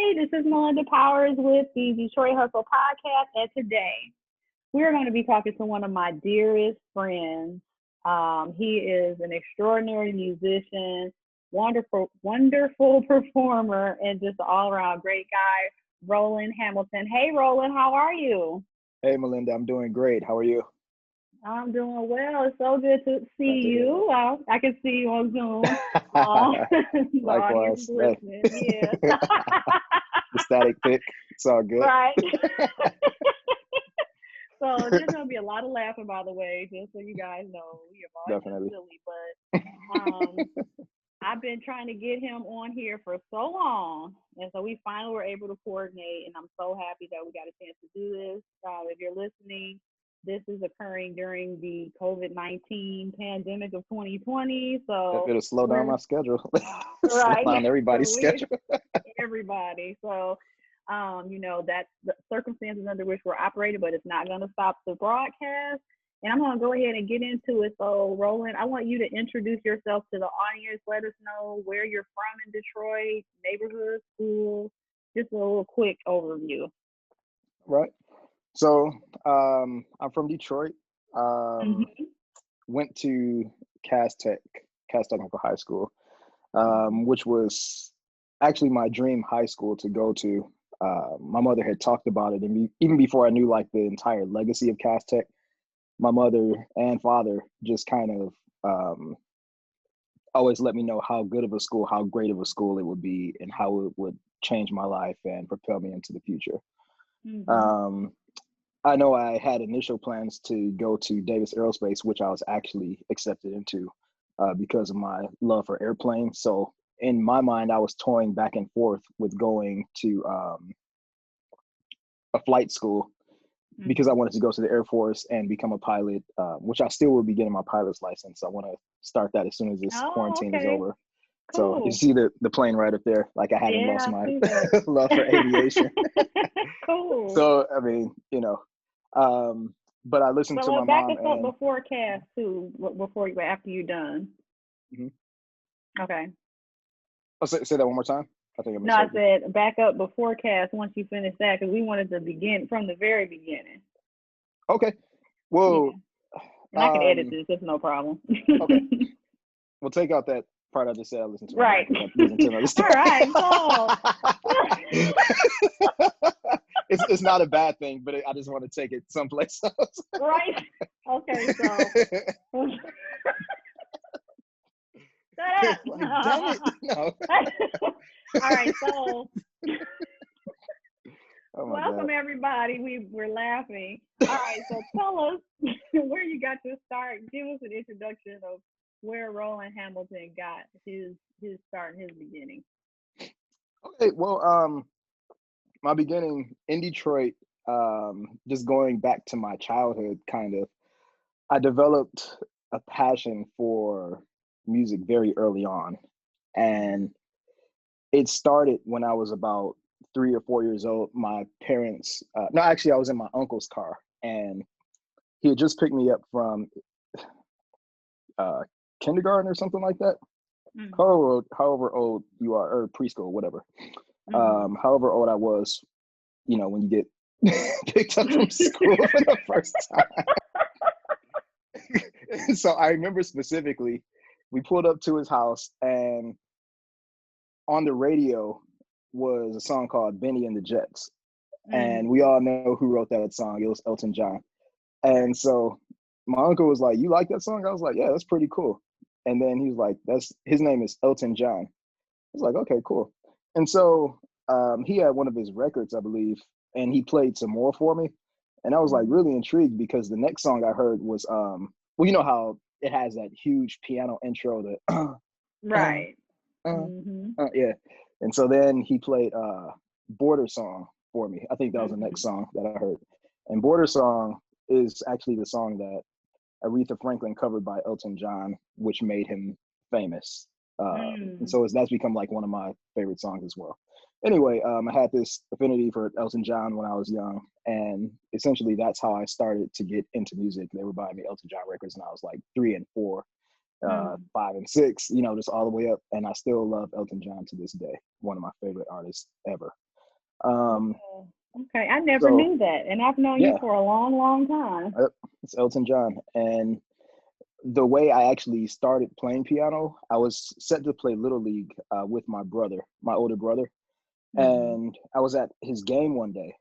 Hey, this is Melinda Powers with the Detroit Hustle Podcast, and today we're going to be talking to one of my dearest friends. He is an extraordinary musician, wonderful performer, and just all around great guy, Roland Hamilton. Hey, Roland, how are you? Hey, Melinda, I'm doing great. How are you? I'm doing well. It's so good to see Glad to hear you. I can see you on Zoom. Uh, the audience is Likewise. Hey. listening. Yeah. The static pic. It's all good. Right. So there's gonna be a lot of laughing, by the way, just so you guys know. We have always been Definitely. silly, but I've been trying to get him on here for so long, and so we finally were able to coordinate, and I'm so happy that we got a chance to do this. If you're listening, this is occurring during the COVID-19 pandemic of 2020, so It'll slow down we're my schedule. Slow right. down everybody's So we schedule. everybody. So, that's the circumstances under which we're operating, but it's not going to stop the broadcast. And I'm going to go ahead and get into it. So, Roland, I want you to introduce yourself to the audience. Let us know where you're from in Detroit, neighborhood, school, just a little quick overview. Right. So I'm from Detroit. Hmm. Went to Cass Technical High School, which was actually my dream high school to go to. My mother had talked about it, and even before I knew like the entire legacy of Cass Tech, my mother and father just kind of always let me know how good of a school, how great of a school it would be, and how it would change my life and propel me into the future. Hmm. Um, I know I had initial plans to go to Davis Aerospace, which I was actually accepted into because of my love for airplanes. So in my mind, I was toying back and forth with going to a flight school because I Hmm. wanted to go to the Air Force and become a pilot, which I still will be getting my pilot's license. I want to start that as soon as this Oh, quarantine is okay. over. So you Cool. see the plane right up there. Like I haven't Yeah, lost I my see that. love for aviation. Cool. So I mean, but I listened So to my what back mom us up and before cast too, before you after you're done. mhm. Okay. I'll say that one more time. I think I No, I misheard you. said back up before cast once you finish that because we wanted to begin from the very beginning. Okay. Yeah. Well, And I can edit um, this, it's no problem. okay. We'll take out that part I just said. I listened to my mom Right. because I listened to another All story. right, cool. It's not a bad thing, but I just want to take it someplace else. Right. Okay, so shut Like, damn it. up. No. All right, so Oh my God. welcome everybody. We're laughing. All right, so tell us where you got your start. Give us an introduction of where Roland Hamilton got his start and his beginning. Okay. Well, my beginning in Detroit, just going back to my childhood, kind of, I developed a passion for music very early on. And it started when I was about 3 or 4 years old. My parents, no, actually, I was in my uncle's car, and he had just picked me up from uh, kindergarten or something like that. Mm-hmm. However old you are, or preschool, whatever. Mm-hmm. However old I was, when you get picked up from school for the first time. So I remember specifically, we pulled up to his house, and on the radio was a song called Benny and the Jets. And we Mm-hmm. all know who wrote that song. It was Elton John. And Right. so my uncle was like, "You like that song?" I was like, "Yeah, that's pretty cool." And then he was like, "That's his name is Elton John." I was like, "Okay, cool." And so he had one of his records, I believe, and he played some more for me. And I was like Mm-hmm. really intrigued because the next song I heard was, well, you know how it has that huge piano intro, the uh, Right. Mm-hmm. yeah. And so then he played Border Song for me. I think that was the next Mm-hmm. song that I heard. And Border Song is actually the song that Aretha Franklin covered by Elton John, which made him famous. And Mm. so that's become like one of my favorite songs as well. Anyway, I had this affinity for Elton John when I was young, and essentially that's how I started to get into music. They were buying me Elton John records, and I was like 3 and 4, Mm. 5 and 6, just all the way up. And I still love Elton John to this day. One of my favorite artists ever. Um, Oh, okay. I never so knew that. And I've known you yeah, for a long, long time. it's Elton John. And the way I actually started playing piano, I was set to play Little League with my brother, my older brother. Hmm. And I was at his game one day,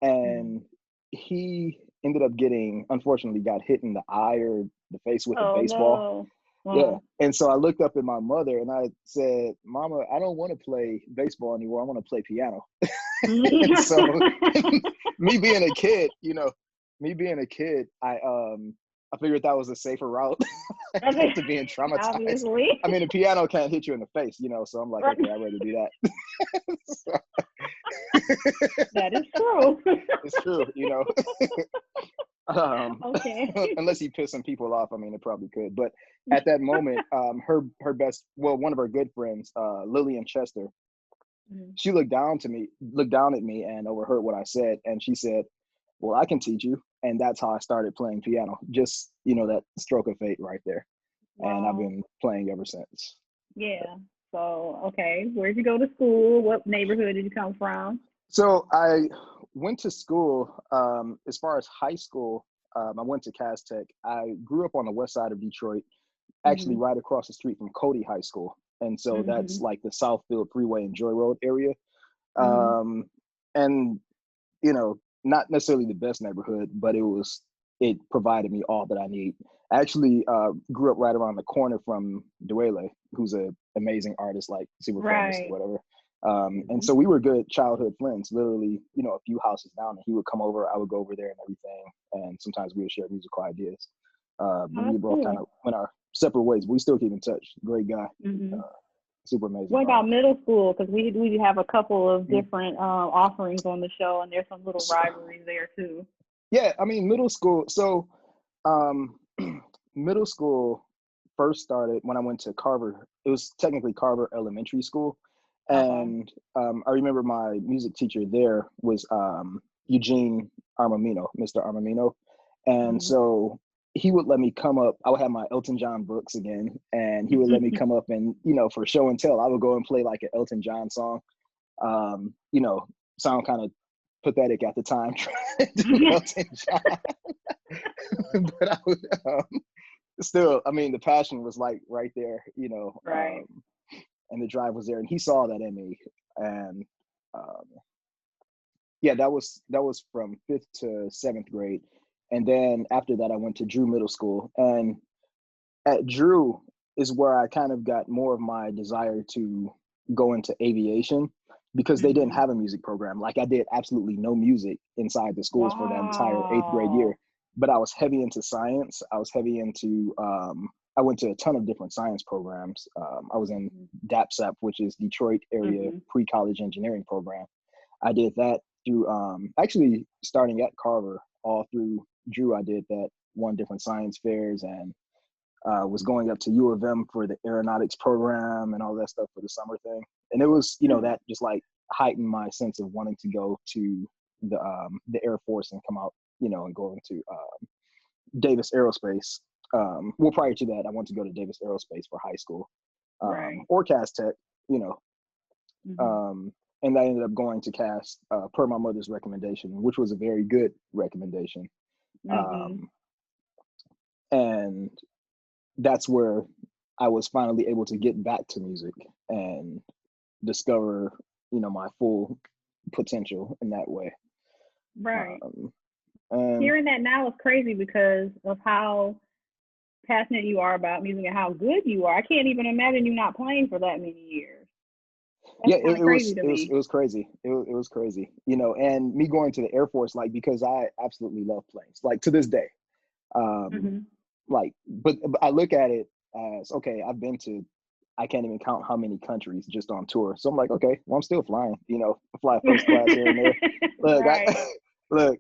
Hmm. and he ended up getting, unfortunately, got hit in the eye or the face with a Oh, baseball. no. Yeah. And so I looked up at my mother and I said, Mama, I don't want to play baseball anymore. I want to play piano. And so me being a kid, I figured that was a safer route to being traumatized. Obviously. I mean, the piano can't hit you in the face, so I'm like, Right. okay, I'd rather do that. So, That is true. it's true. um, Okay. unless he pissed some people off, I mean, it probably could. But at that moment, one of her good friends, Lillian Chester, Mhm. she looked down at me, and overheard what I said, and she said, "Well, I can teach you." And that's how I started playing piano. Just that stroke of fate right there, and I've Wow. been playing ever since. Yeah. So, okay. Where'd you go to school? What neighborhood did you come from? So I went to school. As far as high school, I went to Cass Tech. I grew up on the west side of Detroit, actually Hmm. right across the street from Cody High School, and so that's Hmm. like the Southfield Freeway and Joy Road area. Hmm. Um, and not necessarily the best neighborhood, but it provided me all that I need. I actually grew up right around the corner from Dwele, who's an amazing artist, like super famous or Right. whatever. And Hmm. so we were good childhood friends, literally, a few houses down, and he would come over, I would go over there and everything. And sometimes we would share musical ideas. Oh, But we that's both kind cool. of went our separate ways, but we still keep in touch. Great guy, Hmm. uh, super amazing What about artist. middle school? Because we have a couple of Mm. different offerings on the show, and there's some little So, rivalries there too. yeah, I mean, middle school. So Um, middle school first started when I went to Carver. It was technically Carver Elementary School, Okay. and I remember my music teacher there was Eugene Armamino, Mr. Armamino, and Hmm. so he would let me come up. I would have my Elton John books again, and he would let me come up and for show and tell, I would go and play like an Elton John song. Um, you know, sound kind of pathetic at the time trying to do Elton John. But I would still, I mean, the passion was like right there, Right. and the drive was there, and he saw that in me, and um, yeah, that was from fifth to seventh grade, and then after that, I went to Drew Middle School, and at Drew is where I kind of got more of my desire to go into aviation because they didn't Hmm. have a music program. Like I did absolutely no music inside the schools for that entire eighth grade year. Wow. But I was heavy into science. I was heavy into I went to a ton of different science programs. I was in Hmm. DAPSAP, which is Detroit Area Hmm. Pre-College Engineering Program. I did that through actually starting at Carver all through Drew. I did that, won different science fairs, and was going up to U of M for the aeronautics program and all that stuff for the summer thing. And it was, that just like heightened my sense of wanting to go to the Air Force and come out, and go into Davis Aerospace. Well, prior to that, I wanted to go to Davis Aerospace for high school, Right. or Cass Tech, you know. Hmm. Um, and I ended up going to Cass per my mother's recommendation, which was a very good recommendation. Hmm. Um, and that's where I was finally able to get back to music and discover, my full potential in that way. Right. Um, and Hearing that now is crazy because of how passionate you are about music and how good you are. I can't even imagine you not playing for that many years. That's yeah, kind of it crazy was to it was me. it was crazy. It was crazy, and me going to the Air Force, like because I absolutely love planes, like to this day. Um, Hmm. but I look at it as okay. I've been to, I can't even count how many countries just on tour. So I'm like, okay, well, I'm still flying. I fly first class here and there. Look, Right. look,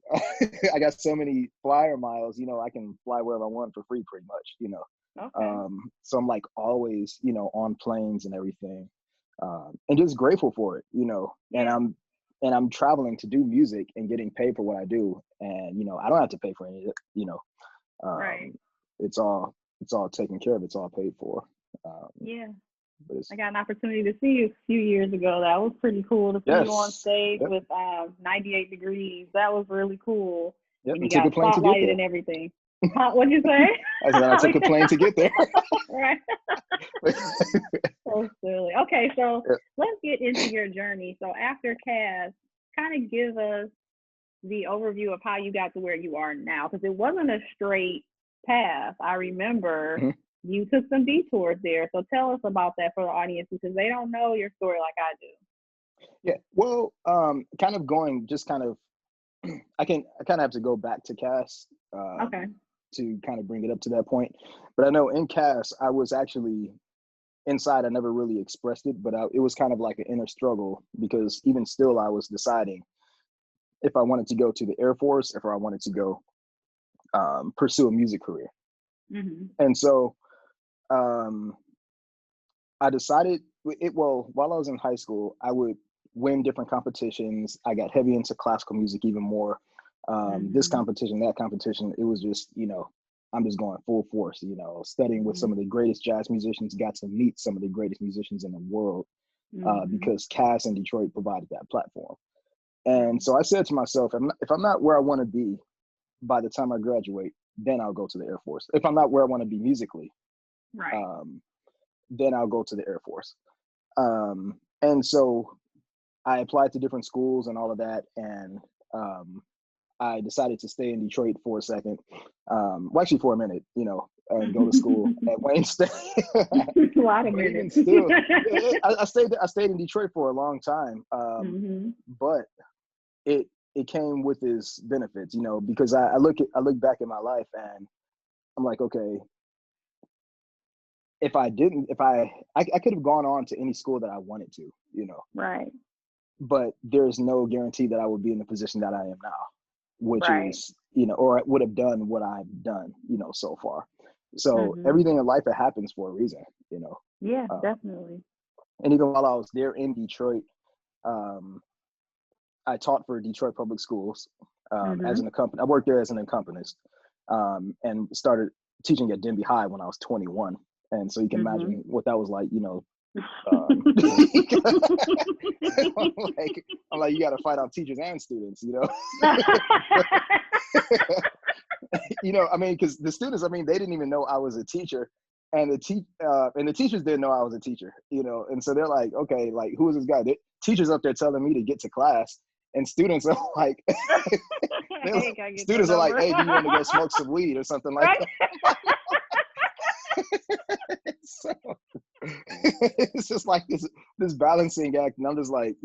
I got so many flyer miles. I can fly wherever I want for free, pretty much. Okay. So I'm like always, on planes and everything, and just grateful for it. And Yeah. I'm traveling to do music and getting paid for what I do, and I don't have to pay for any of it. Right. Um, it's all taken care of. It's all paid for. Um, Yeah. But it's I got an opportunity to see you a few years ago. That was pretty cool to see you on yes, stage yep, with 98 Degrees. That was really cool. yep. And you And took a got plane to get spotlighted there. and everything. Huh? What'd you say? I said I took a plane to get there. Right. So silly. Okay, so Yep. let's get into your journey. So after Cass, kind of give us the overview of how you got to where you are now, because it wasn't a straight path. I remember Mhm. you took some detours there. So tell us about that for the audience, because they don't know your story like I do. Yeah. Well, kind of going, just kind of, I kind of have to go back to Cass Okay. to kind of bring it up to that point. But I know in Cass, I was actually inside. I never really expressed it, but it was kind of like an inner struggle because even still, I was deciding if I wanted to go to the Air Force, if I wanted to go pursue a music career. Hmm. And so um, I decided well, while I was in high school, I would win different competitions. I got heavy into classical music even more. This Hmm. competition, that competition, it was just, I'm just going full force, studying with some of the greatest jazz musicians, got to meet some of the greatest musicians in the world Hmm. because Cass in Detroit provided that platform. Right. And so I said to myself, if I'm not where I want to be by the time I graduate, then I'll go to the Air Force. If I'm not where I want to be musically, Right. um, then I'll go to the Air Force. And so I applied to different schools and all of that. And I decided to stay in Detroit for a second. Well, actually for a minute, and go to school at Wayne State. A lot of But even minutes. still, yeah, I stayed in Detroit for a long time. Hmm. But it came with its benefits, because I look back at my life and I'm like, okay, if I didn't, if I could have gone on to any school that I wanted to, Right. but there's no guarantee that I would be in the position that I am now, which Right. is, or I would have done what I've done, so far. So Hmm. everything in life, it happens for a reason, Yeah, uh, definitely. and even while I was there in Detroit, um, I taught for Detroit Public Schools as Hmm. an accompanist. I worked there as an accompanist and started teaching at Denby High when I was 21. And so you can Hmm. imagine what that was like, I'm like, you got to fight off teachers and students, I mean, because the students, I mean, they didn't even know I was a teacher, and the teachers didn't know I was a teacher, and so they're like, okay, like who is this guy? Teachers up there telling me to get to class, and students are like, Hey, can I get your students are like, number? hey, do you want to go smoke some weed or something like Right. that? So it's just like this balancing act, and I'm just like,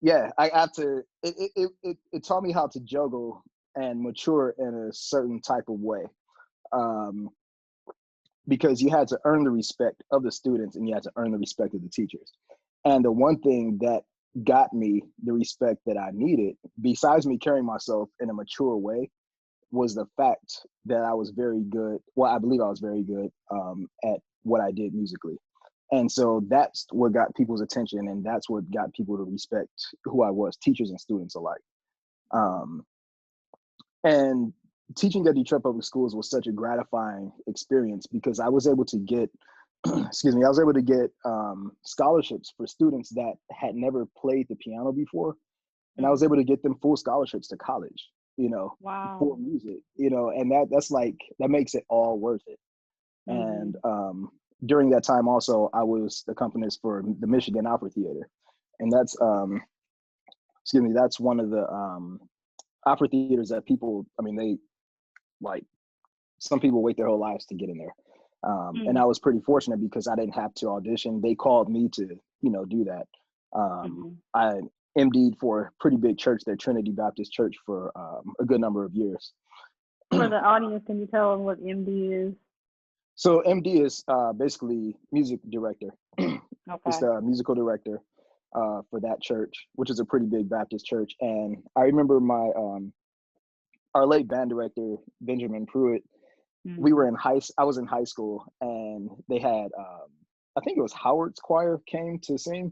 yeah, I have to. It taught me how to juggle and mature in a certain type of way, um, because you had to earn the respect of the students and you had to earn the respect of the teachers. And the one thing that got me the respect that I needed, besides me carrying myself in a mature way, was the fact that I was very good. Well, I believe I was very good at what I did musically. And so that's what got people's attention, and that's what got people to respect who I was, teachers and students alike. Um, and teaching at Detroit Public Schools was such a gratifying experience because I was able to get, excuse me, I was able to get scholarships for students that had never played the piano before, and I was able Hmm. to get them full scholarships to college, for Wow. music, and that's like that makes it all worth it. And Hmm. during that time, also, I was the accompanist for the Michigan Opera Theater, and excuse me, that's one of the opera theaters that people, I mean, they like some people wait their whole lives to get in there. And I was pretty fortunate because I didn't have to audition. They called me to, do that. Hmm. I MD'd for a pretty big church, their Trinity Baptist Church, for a good number of years. For the audience, can you tell them what MD is? So MD is basically music director. It's Okay. the musical director for that church, which is a pretty big Baptist church. And I remember our late band director, Benjamin Pruitt. We were Hmm. in I was in high school, and they had I think it was Howard's choir came to sing,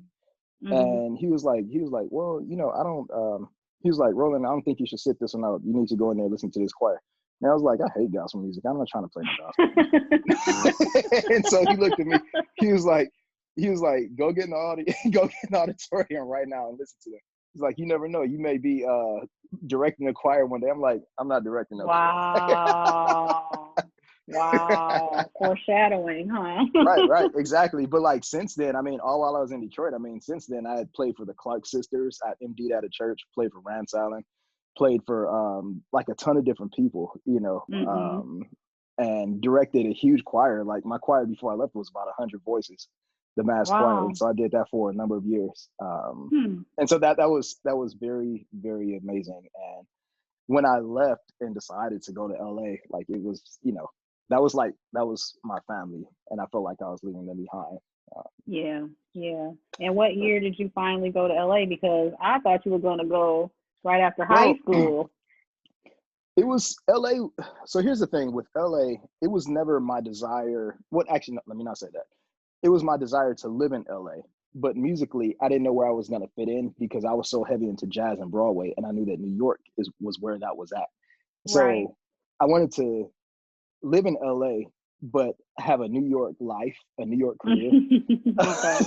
Hmm. and he was like, well, I don't. He was like, Roland, I don't think you should sit this one out. You need to go in there and listen to this choir. And I was like, I hate gospel music. I'm not trying to play no gospel music. And so he looked at me. He was like, go get in the auditorium right now and listen to them. He's like, you never know. You may be directing a choir one day. I'm like, I'm not directing no Wow. Wow. Foreshadowing, huh? Right, exactly. But like since then, I mean, all while I was in Detroit, I mean, since then I had played for the Clark sisters. I MD'd at a church, played for Rance Allen, played for like a ton of different people, Mm-hmm. and directed a huge choir. Like my choir before I left was about 100 voices, the mass choir. And Wow. so I did that for a number of years. Hmm. And so that was very, very amazing. And when I left and decided to go to LA, like it was, that was my family, and I felt like I was leaving them behind. Yeah, yeah. And what year did you finally go to LA? Because I thought you were going to go right after high Well, school. it was LA. So here's the thing with LA, it was never my desire. What actually, no, let me not say that. It was my desire to live in LA, but musically, I didn't know where I was going to fit in because I was so heavy into jazz and Broadway, and I knew that New York was where that was at. Right. So I wanted to live in LA, but have a New York life, a New York career. Okay.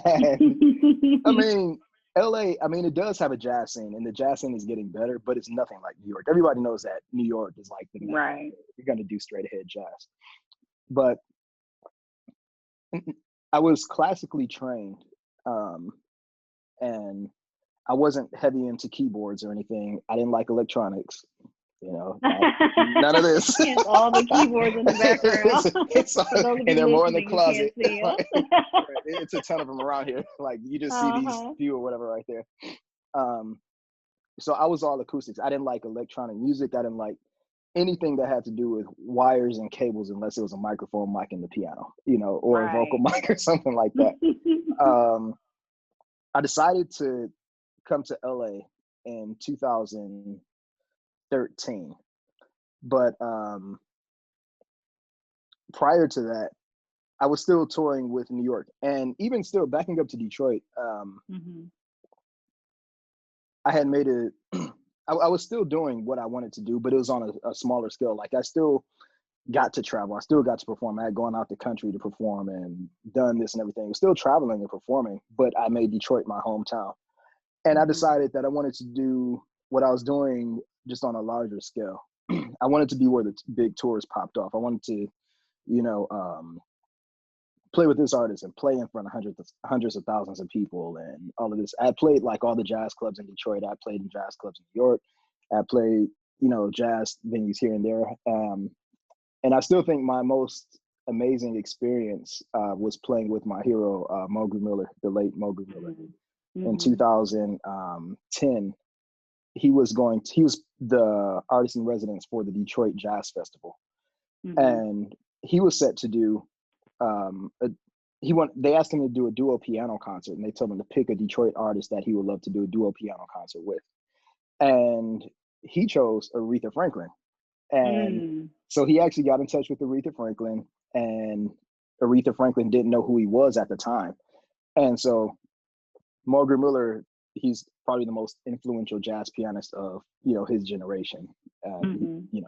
And I mean, LA, I mean, it does have a jazz scene, and the jazz scene is getting better, but it's nothing like New York. Everybody knows that New York is like the mecca. Right. You're going to do straight ahead jazz. But I was classically trained, and I wasn't heavy into keyboards or anything. I didn't like electronics, none of this. Hence all the keyboards in the background. For those of And you they're more in the listening, you can't closet. see them. It's a ton of them around here. Like you just see these Uh-huh. few or whatever right there. Um, so I was all acoustics. I didn't like electronic music. I didn't like anything that had to do with wires and cables unless it was a microphone mic in the piano, or a vocal Right. mic or something like that. I decided to come to LA in 2013. But prior to that, I was still touring with New York. And even still, backing up to Detroit, Mm-hmm. I had made it, I was still doing what I wanted to do, but it was on a smaller scale. Like I still got to travel. I still got to perform. I had gone out the country to perform and done this and everything. I was still traveling and performing, but I made Detroit my hometown. And I Mm-hmm. decided that I wanted to do what I was doing just on a larger scale. I wanted to be where the big tours popped off. I wanted to, you know, play with this artist and play in front of hundreds of thousands of people and all of this. I played like all the jazz clubs in Detroit. I played in jazz clubs in New York. I played, jazz venues here and there. And I still think my most amazing experience was playing with my hero, Mogu Miller, the late Mogu Miller. Mm-hmm. In Mm-hmm. 2010, he was the artist in residence for the Detroit Jazz Festival. Mm-hmm. And he was set to do they asked him to do a duo piano concert, and they told him to pick a Detroit artist that he would love to do a duo piano concert with. And he chose Aretha Franklin. And Mm. so he actually got in touch with Aretha Franklin, and Aretha Franklin didn't know who he was at the time. And so Mogu Miller, he's probably the most influential jazz pianist of, his generation. Mm-hmm.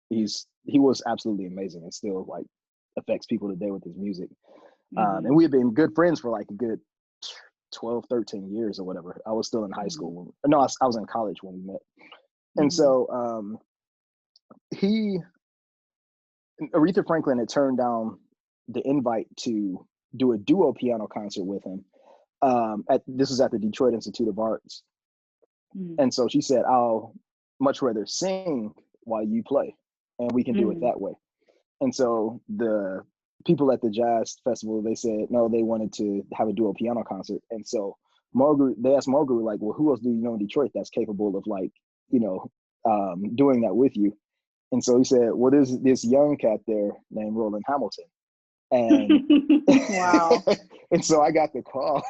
He was absolutely amazing and still like affects people today with his music. Mm-hmm. And we had been good friends for like a good 12, 13 years or whatever. I was still in high school. I was in college when we met. And Mm-hmm. so Aretha Franklin had turned down the invite to do a duo piano concert with him. This was at the Detroit Institute of Arts. Mm-hmm. And so she said, I'll much rather sing while you play, and we can do it Mm-hmm. that way. And so the people at the jazz festival, they said, no, they wanted to have a duo piano concert. And so they asked Mogu, like, well, who else do you know in Detroit that's capable of like, doing that with you? And so he said, well, there's this young cat there named Roland Hamilton. And, Wow. and so I got the call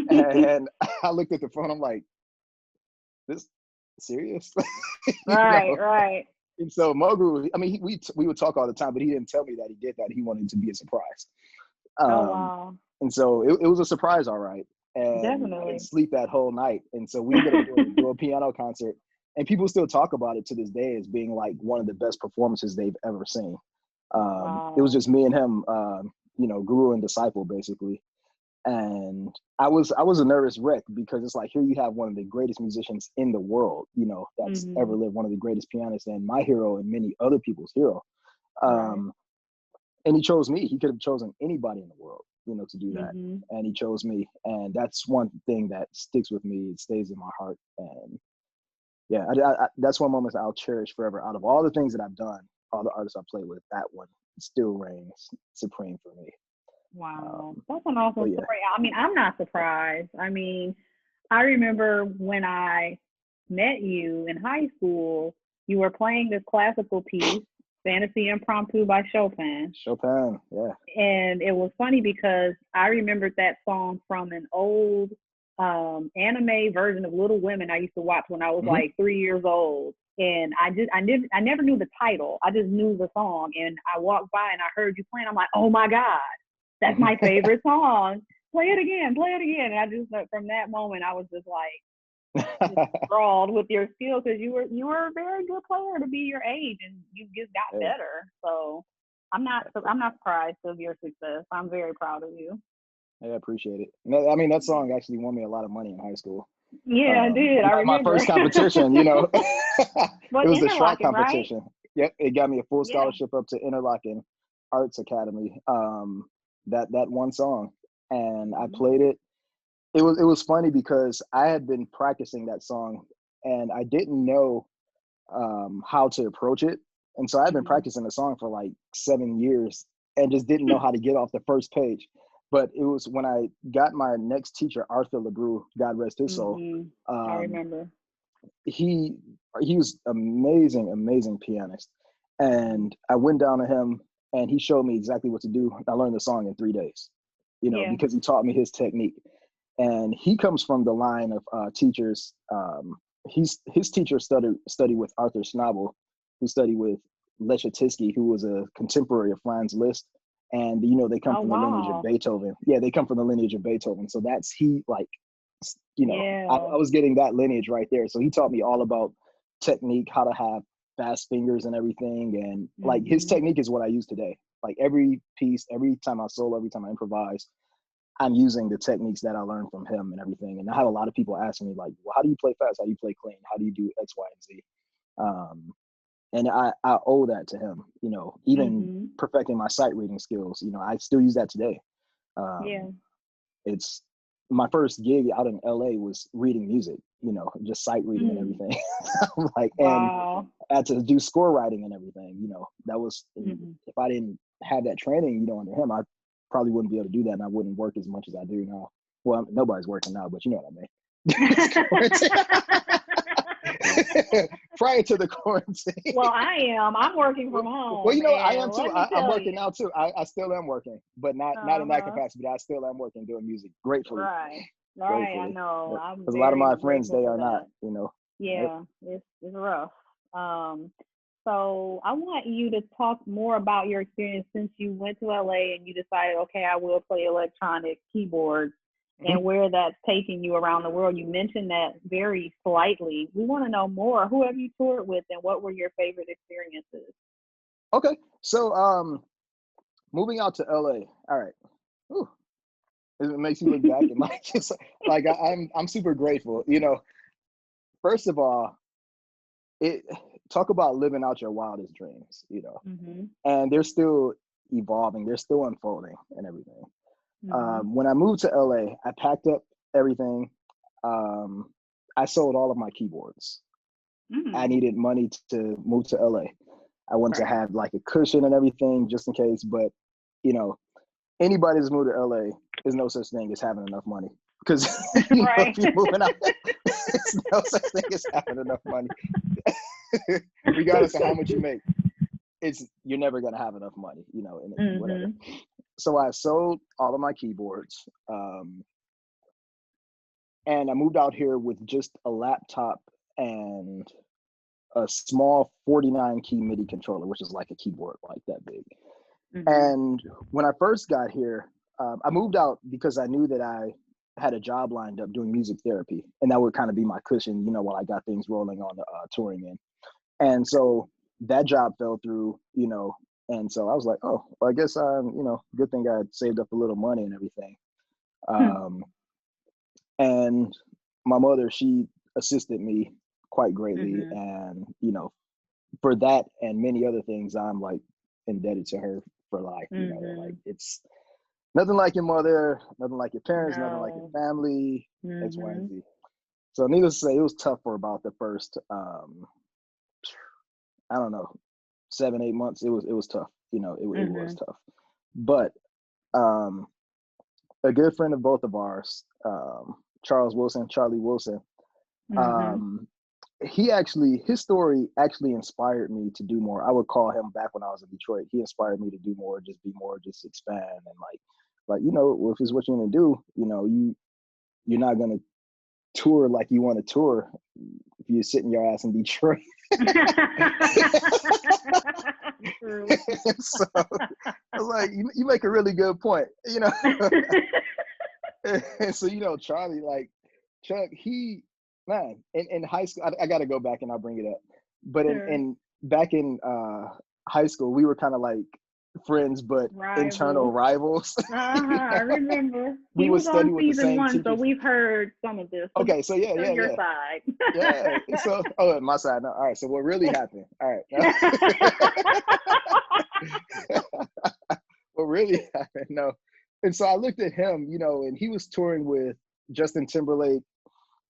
and I looked at the phone. I'm like, this serious? Right. And so Mogu, I mean, we would talk all the time, but he didn't tell me that he did that. He wanted it to be a surprise. Oh, Um, wow. and so it was a surprise, all right. And I Definitely. didn't sleep that whole night. And so we ended up doing a piano concert. and people still talk about it to this day as being like one of the best performances they've ever seen. It was Wow. just me and him, guru and disciple basically. And I was a nervous wreck because it's like, here you have one of the greatest musicians in the world, that's ever Mhm. lived, one of the greatest pianists, and my hero and many other people's hero. Right. Um, and he chose me. He could have chosen anybody in the world, to do that. Mhm. And he chose me. And that's one thing that sticks with me. It stays in my heart. And yeah, that's one moment I'll cherish forever. Out of all the things that I've done, all the artists I played with, that one still reigns supreme for me. Wow. Um, That's an but awesome yeah, story. I mean, I'm not surprised. I mean, I remember when I met you in high school, you were playing this classical piece, Fantasy Impromptu by Chopin. Chopin, yeah. And it was funny because I remembered that song from an old anime version of Little Women I used to watch when I was Hmm. like 3 years old. And I never knew the title. I just knew the song. And I walked by and I heard you playing. I'm like, oh my God, that's my favorite song. Play it again, play it again. And I just from that moment I was just like enthralled with your skill because you were a very good player to be your age, and you just got Yeah, better. So I'm not surprised of your success. I'm very proud of you. I appreciate it. I mean, that song actually won me a lot of money in high school. Yeah, I did. I My remember. first competition, it But was the Shrike interlocking, right? competition. Yep, it got me a full Yeah. scholarship up to Interlochen Arts Academy. That one song, and I Hmm. played it. It was funny because I had been practicing that song, and I didn't know how to approach it, and so I've been Hmm. practicing the song for like 7 years, and just didn't know how to get off the first page. But it was when I got my next teacher, Arthur LeBrew, God rest his soul. Hmm. I Um, remember. he he was amazing pianist, Hmm. and I went down to him, and he showed me exactly what to do. I learned the song in 3 days, Yeah. because he taught me his technique. And he comes from the line of teachers. His teacher studied with Arthur Schnabel, who studied with Leschetizky, who was a contemporary of Franz Liszt. And they come Oh from the lineage of wow. Beethoven. Yeah, they come from the lineage of Beethoven. So that's he like, Yeah. I was getting that lineage right there. So he taught me all about technique, how to have fast fingers and everything. And like his Hmm. technique is what I use today. Like every piece, every time I solo, every time I improvise, I'm using the techniques that I learned from him and everything. And I have a lot of people asking me like, well, how do you play fast? How do you play clean? How do you do X, Y, and Z? Um, and I owe that to him, even Hmm. perfecting my sight reading skills, I still use that today. Yeah. Um, it's my first gig out in LA was reading music, just sight reading and Mm. everything. Like, and Wow. I had to do score writing and everything, that was, Hmm. if I didn't have that training, under him, I probably wouldn't be able to do that, and I wouldn't work as much as I do now. Well, nobody's working now, but you know what I mean. It's quarantine. Prior to the quarantine. Well, I am. I'm working from Well, home, I and am too. let me I'm tell working you. now too. I still am working, but not in that Uh-huh. capacity. But I still am working doing music, gratefully, Right. Right. I gratefully. know. I'm Because a lot of very my friends, grateful they for are not. that. Yep. Yeah, it's rough. Um, so I want you to talk more about your experience since you went to LA and you decided, okay, I will play electronic keyboards, Mhm. and where that's taking you around the world. You mentioned that very slightly. We want to know more. Who have you toured with, and what were your favorite experiences? Okay. So, moving out to LA. All right. Whew. It makes you look back and like just like I'm super grateful. First of all, it talk about living out your wildest dreams. Mhm. And they're still evolving. They're still unfolding and everything. Mhm. When I moved to LA, I packed up everything. Um, I sold all of my keyboards. I Mm. needed money to move to LA. I wanted to Right. have like a cushion and everything just in case. But you know, anybody that's moved to LA, there's no such thing as having enough money. Because if Right. you're moving out there, there's no such thing as having enough money. Regardless of how much you make, you're never gonna have enough money, and whatever. Mhm. So I sold all of my keyboards, and I moved out here with just a laptop and a small 49 key MIDI controller, which is like a keyboard like that big. Mhm. And when I first got here, I moved out because I knew that had a job lined up doing music therapy, and that would kind of be my cushion, while I got things rolling on the touring end. And so that job fell through, and so I was like, oh, well, I guess good thing I had saved up a little money and everything. And my mother, she assisted me quite greatly, and for that and many other things, I'm like indebted to her for life. Like it's nothing like your mother, nothing like your parents, nothing like your family, X, Y, and Z. So needless to say, it was tough for about the first, I don't know, 7-8 months. It was tough. It was tough. But a good friend of both of ours, Charlie Wilson, his story actually inspired me to do more. I would call him back when I was in Detroit. He inspired me to do more, just be more, just expand, and if it's what you're gonna do, you're not gonna tour like you want to tour if you're sitting your ass in Detroit. True. So I was like, you make a really good point, And so Charlie, like Chuck, in high school, I got to go back and I'll bring it up. But in back in high school, we were kind of like friends, but internal rivals. I remember. We would study with the same teachers. So we've heard some of this. Okay, so yeah. Your side. Yeah. So my side. No. All right. So what really happened? All right. What really happened? No. And so I looked at him, and he was touring with Justin Timberlake.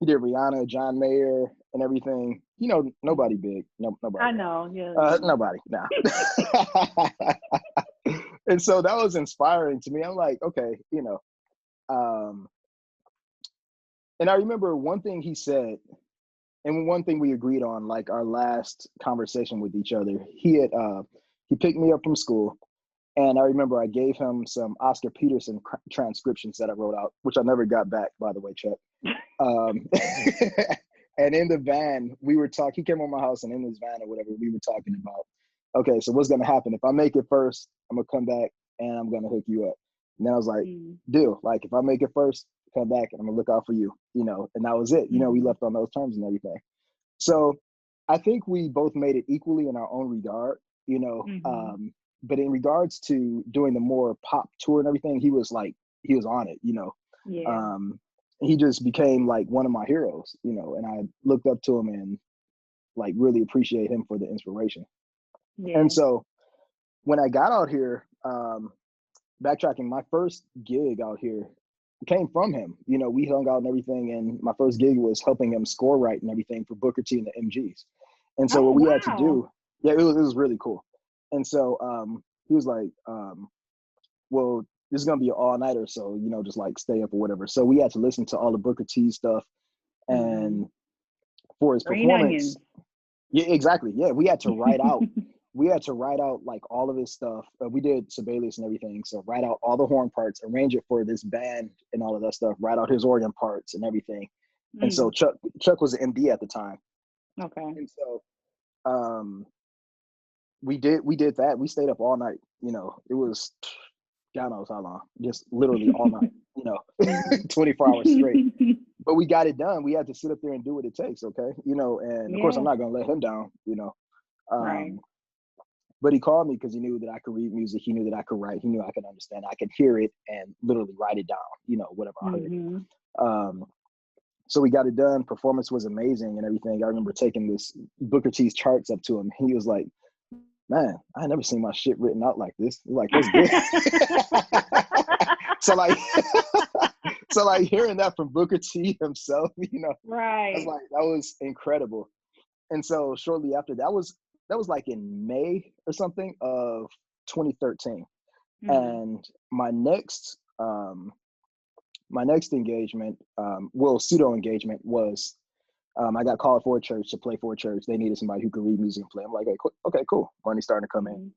He did Rihanna, John Mayer, and everything. Nobody big. Nobody. I know. Yeah. Nobody. Nah. And so that was inspiring to me. I'm like, okay, and I remember one thing he said, and one thing we agreed on, like our last conversation with each other. He picked me up from school, and I remember I gave him some Oscar Peterson transcriptions that I wrote out, which I never got back, by the way, Chuck. And in the van, we were talking. He came on my house, and in his van or whatever, we were talking about, okay, so what's gonna happen if I make it first? I'm gonna come back and I'm gonna hook you up. And then I was like, deal. Like if I make it first, come back and I'm gonna look out for you. And that was it. We left on those terms and everything. So I think we both made it equally in our own regard. But in regards to doing the more pop tour and everything, he was on it. Yeah. He just became like one of my heroes. And I looked up to him and like really appreciate him for the inspiration. Yeah. And so when I got out here, backtracking, my first gig out here came from him. We hung out and everything, and my first gig was helping him score write and everything for Booker T and the MGs. And so what we had to do, it was really cool. And so he was like, well, this is gonna be an all-nighter, so just like stay up or whatever. So we had to listen to all the Booker T stuff, and for his performance. Yeah, exactly. Yeah, we had to write out. Like all of his stuff. We did Sibelius and everything, so write out all the horn parts, arrange it for this band and all of that stuff. Write out his organ parts and everything. And so Chuck was an MD at the time. Okay. And so we did that. We stayed up all night. It was God knows how long, just literally all night. 24 hours straight. But we got it done. We had to sit up there and do what it takes. Okay, and of course I'm not gonna let him down. Right. But he called me because he knew that I could read music. He knew that I could write. He knew I could understand. I could hear it and literally write it down, whatever I heard. So we got it done. Performance was amazing and everything. I remember taking this Booker T's charts up to him. He was like, man, I never seen my shit written out like this. Like, that's good. So like hearing that from Booker T himself, right. I was like, that was incredible. And so shortly after that was like in May or something of 2013. And my next engagement, pseudo engagement was, I got called for a church to play for a church. They needed somebody who could read music and play. I'm like, hey, okay, cool. Money's starting to come in.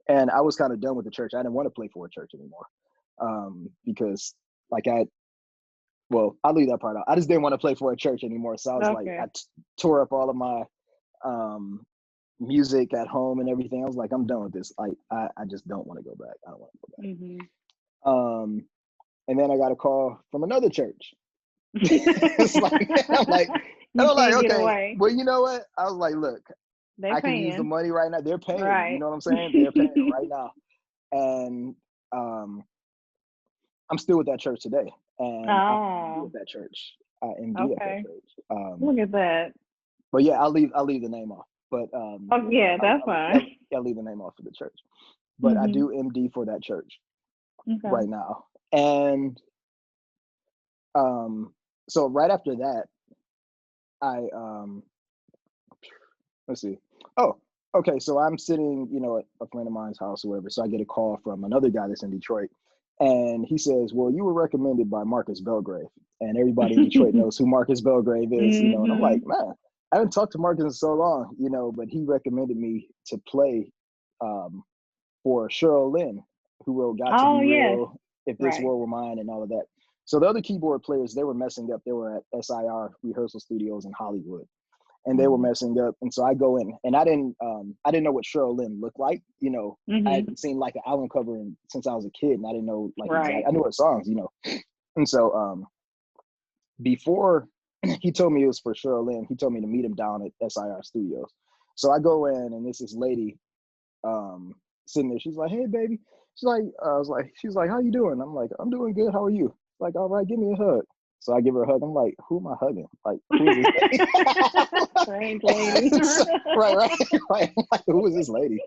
And I was kind of done with the church. I didn't want to play for a church anymore. Because like I'll leave that part out. I just didn't want to play for a church anymore. So I was like, I tore up all of my music at home and everything. I was like, I'm done with this. Like, I just don't want to go back. I don't want to go back. And then I got a call from another church. It's like, You can't get okay, away. well, you know what? I was like, look, They I paying. can use the money right now. They're paying, right. you know what I'm saying? They're paying right now. And I'm still with that church today. And I'm with that church. I MD at that church. Look at that. But yeah, I'll leave the name off. But yeah, that's fine. I'll leave the name off of the church. But I do MD for that church right now. And so right after that, I let's see. Oh, okay. So I'm sitting, at a friend of mine's house or whatever. So I get a call from another guy that's in Detroit. And he says, well, you were recommended by Marcus Belgrave. And everybody in Detroit knows who Marcus Belgrave is, and I'm like, man, I haven't talked to Marcus in so long, but he recommended me to play for Cheryl Lynn, who wrote Got to Be Real, If This World Were Mine, and all of that. So the other keyboard players, they were messing up. They were at SIR rehearsal studios in Hollywood. And they were messing up. And so I go in, and I didn't know what Cheryl Lynn looked like. I hadn't seen like an album cover since I was a kid, and I didn't know exactly, I knew her songs, And so before he told me it was for Cheryl Lynn, he told me to meet him down at SIR Studios. So I go in, and this lady sitting there. She's like, hey, baby. She's like, how you doing? I'm like, I'm doing good. How are you? Like, all right, give me a hug. So I give her a hug. I'm like, who am I hugging? Like, who is this lady? Strange lady. right. I'm like, who is this lady?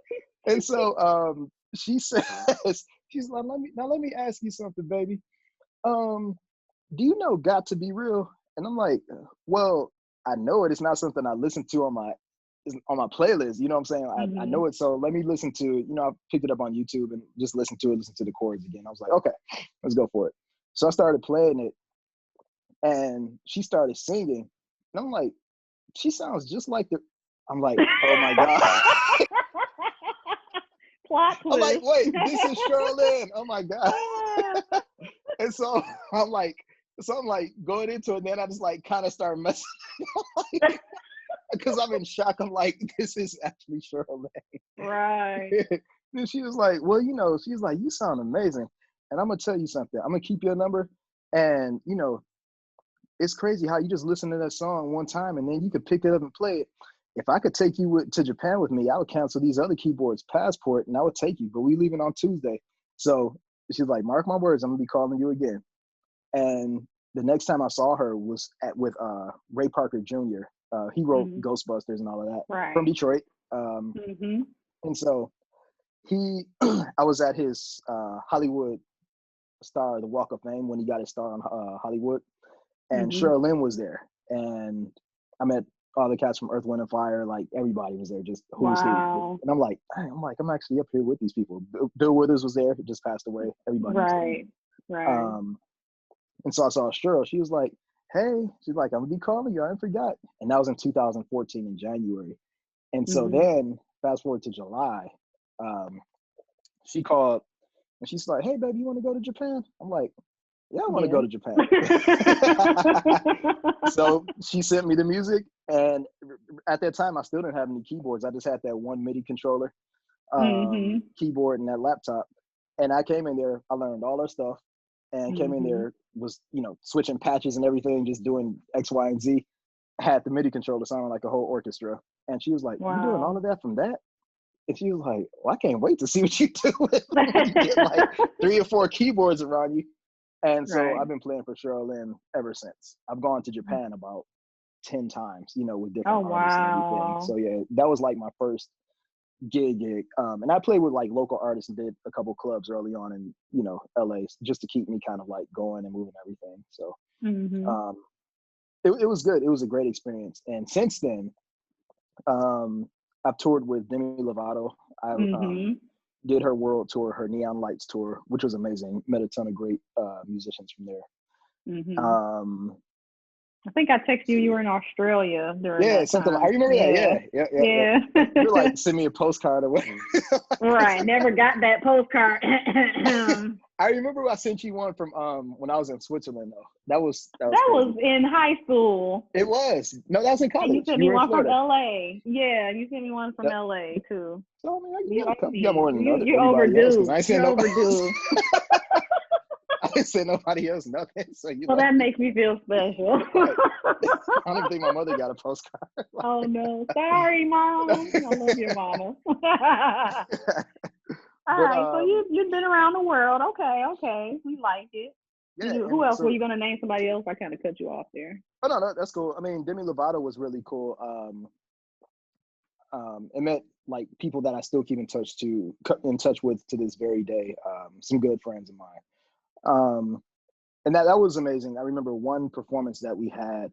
And so she says, she's like, let me ask you something, baby. Do you know Got to Be Real? And I'm like, well, I know it. It's not something I listen to on my playlist. You know what I'm saying? I know it. So let me listen to it. I picked it up on YouTube and just listen to the chords again. I was like, okay, let's go for it. So I started playing it. And she started singing, and I'm like, she sounds just like I'm like, oh my God. Plot twist. I'm like, wait, this is Cheryl Lynn. Oh my God. And so I'm like going into it, and then I just like kind of start messing because I'm in shock. I'm like, this is actually Cheryl Lynn. Right. Then she was like, well, she's like, you sound amazing. And I'm going to tell you something. I'm going to keep your number. And, it's crazy how you just listen to that song one time and then you could pick it up and play it. If I could take you to Japan with me, I would cancel these other keyboards passport and I would take you, but we leaving on Tuesday. So she's like, mark my words, I'm gonna be calling you again. And the next time I saw her was with Ray Parker Jr. He wrote Ghostbusters and all of that from Detroit. And so I was at his Hollywood Star, the Walk of Fame, when he got his star on Hollywood. And Cheryl Lynn was there, and I met all the cats from Earth, Wind, and Fire. Like everybody was there, just who's who. And I'm like, I'm actually up here with these people. Bill Withers was there, who just passed away. Everybody was there. Right. And so I saw Cheryl. She was like, hey, she's like, I'm gonna be calling you. I forgot. And that was in 2014 in January. And so then fast forward to July, she called and she's like, hey, baby, you want to go to Japan? I'm like, yeah, I want to go to Japan. So she sent me the music, and at that time, I still didn't have any keyboards. I just had that one MIDI controller, keyboard, and that laptop. And I came in there, I learned all her stuff, and came in there, was, switching patches and everything, just doing X, Y, and Z. Had the MIDI controller sounding like a whole orchestra. And she was like, you doing all of that from that? And she was like, well, I can't wait to see what you do with when you get like 3 or 4 keyboards around you. And so I've been playing for Cheryl Lynn ever since. I've gone to Japan about 10 times, with different artists and everything. So yeah, that was like my first gig. And I played with like local artists and did a couple clubs early on in, LA, just to keep me kind of like going and moving everything. So it was good. It was a great experience. And since then, I've toured with Demi Lovato. I did her world tour, her Neon Lights tour, which was amazing. Met a ton of great musicians from there. I think I texted you were in Australia during that something time. I remember that. Yeah. You're like, send me a postcard or whatever. Right. Never got that postcard. I remember I sent you one from when I was in Switzerland though. That was in high school. It was. No, that was in college. And you sent me one from LA. Yeah, you sent me one from LA too. So I mean, you got more than you're overdue. I You're overdue. wouldn't say nobody else nothing. So Well, that makes me feel special. right. I don't even think my mother got a postcard. Oh no, sorry, mom. I love your mama. All But right, so you've been around the world. Okay, we like it. yeah, Who and else? Were so you gonna name somebody else? I kind of cut you off there. oh no, that's cool. I mean, Demi Lovato was really cool. It met like people that I still keep in touch with to this very day. Some good friends of mine. And that was amazing. I remember one performance that we had.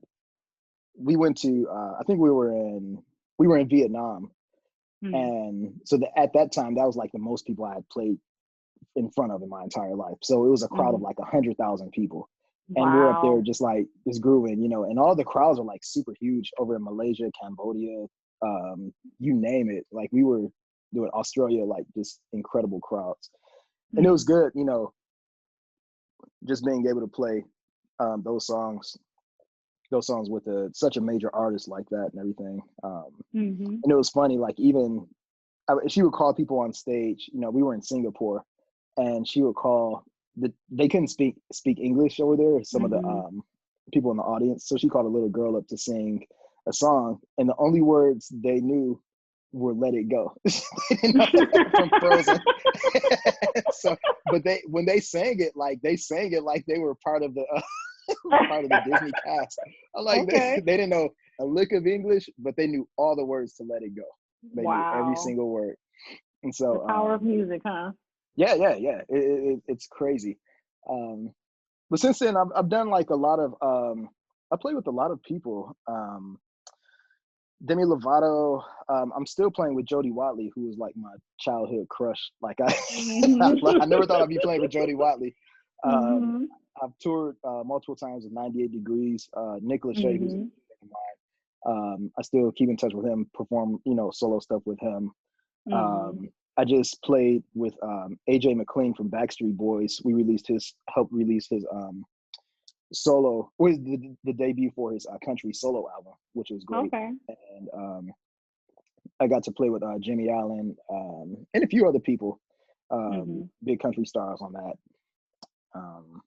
We went to I think we were in Vietnam, Hmm. and so at that time that was like the most people I had played in front of in my entire life. So it was a crowd of Hmm. like 100,000 people, and we're up there Wow. just like just grooving, and all the crowds are like super huge over in Malaysia, Cambodia, you name it. Like we were doing Australia, like just incredible crowds, and it was Hmm. good, just being able to play those songs with such a major artist like that and everything. Hmm. And it was funny, like even she would call people on stage. We were in Singapore, and she would call they couldn't speak English over there. Some of the Hmm. people in the audience, so she called a little girl up to sing a song, and the only words they knew were "Let It Go." They didn't know from Frozen. So, but when they sang it, like they were part of the part of the Disney cast. I like Okay. they didn't know a lick of English, but they knew all the words to "Let It Go." They knew every Wow. single word, and The so power of music, huh? yeah. It's crazy. Um, but since then, I've done like a lot of I play with a lot of people. Demi Lovato. I'm still playing with Jody Watley, who was like my childhood crush. Like Hmm. I never thought I'd be playing with Jody Watley. Um, Hmm. I've toured multiple times with 98 Degrees. Nick Lachey, who's a Hmm. friend of mine. I still keep in touch with him, perform, solo stuff with him. Hmm. I just played with AJ McLean from Backstreet Boys. Helped release his solo, was the debut for his country solo album, which was great. Okay. And I got to play with Jimmy Allen and a few other people, Hmm. big country stars on that. Um,